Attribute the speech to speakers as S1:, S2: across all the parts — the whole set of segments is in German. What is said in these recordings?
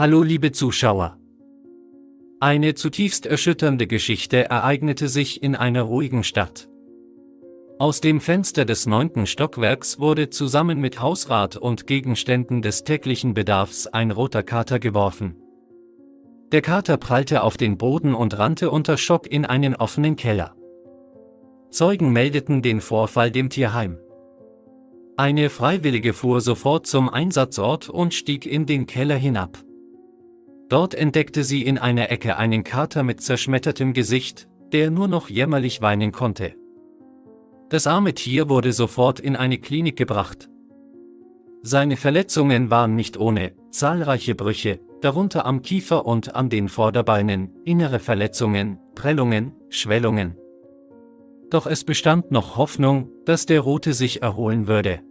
S1: Hallo liebe Zuschauer. Eine zutiefst erschütternde Geschichte ereignete sich in einer ruhigen Stadt. Aus dem Fenster des 9. Stockwerks wurde zusammen mit Hausrat und Gegenständen des täglichen Bedarfs ein roter Kater geworfen. Der Kater prallte auf den Boden und rannte unter Schock in einen offenen Keller. Zeugen meldeten den Vorfall dem Tierheim. Eine Freiwillige fuhr sofort zum Einsatzort und stieg in den Keller hinab. Dort entdeckte sie in einer Ecke einen Kater mit zerschmettertem Gesicht, der nur noch jämmerlich weinen konnte. Das arme Tier wurde sofort in eine Klinik gebracht. Seine Verletzungen waren nicht ohne: zahlreiche Brüche, darunter am Kiefer und an den Vorderbeinen, innere Verletzungen, Prellungen, Schwellungen. Doch es bestand noch Hoffnung, dass der Rote sich erholen würde.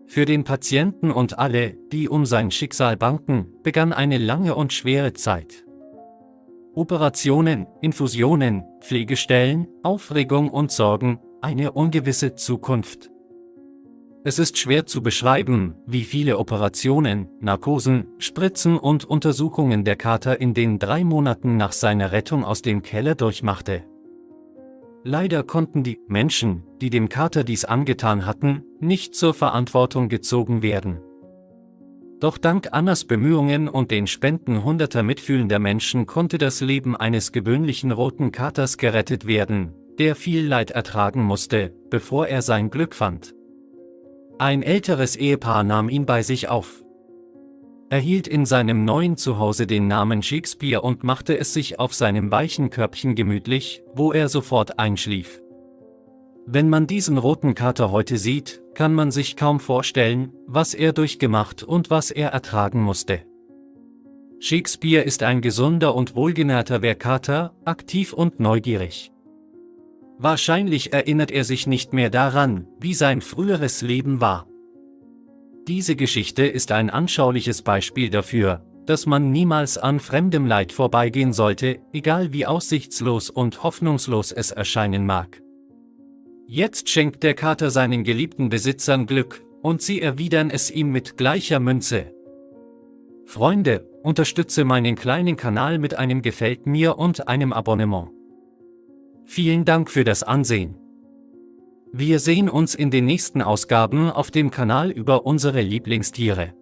S1: Für den Patienten und alle, die um sein Schicksal bangen, begann eine lange und schwere Zeit. Operationen, Infusionen, Pflegestellen, Aufregung und Sorgen, eine ungewisse Zukunft. Es ist schwer zu beschreiben, wie viele Operationen, Narkosen, Spritzen und Untersuchungen der Kater in den 3 Monaten nach seiner Rettung aus dem Keller durchmachte. Leider konnten die Menschen, die dem Kater dies angetan hatten, nicht zur Verantwortung gezogen werden. Doch dank Annas Bemühungen und den Spenden hunderter mitfühlender Menschen konnte das Leben eines gewöhnlichen roten Katers gerettet werden, der viel Leid ertragen musste, bevor er sein Glück fand. Ein älteres Ehepaar nahm ihn bei sich auf. Er hielt in seinem neuen Zuhause den Namen Shakespeare und machte es sich auf seinem weichen Körbchen gemütlich, wo er sofort einschlief. Wenn man diesen roten Kater heute sieht, kann man sich kaum vorstellen, was er durchgemacht und was er ertragen musste. Shakespeare ist ein gesunder und wohlgenährter Wehrkater, aktiv und neugierig. Wahrscheinlich erinnert er sich nicht mehr daran, wie sein früheres Leben war. Diese Geschichte ist ein anschauliches Beispiel dafür, dass man niemals an fremdem Leid vorbeigehen sollte, egal wie aussichtslos und hoffnungslos es erscheinen mag. Jetzt schenkt der Kater seinen geliebten Besitzern Glück, und sie erwidern es ihm mit gleicher Münze. Freunde, unterstütze meinen kleinen Kanal mit einem Gefällt mir und einem Abonnement. Vielen Dank für das Ansehen. Wir sehen uns in den nächsten Ausgaben auf dem Kanal über unsere Lieblingstiere.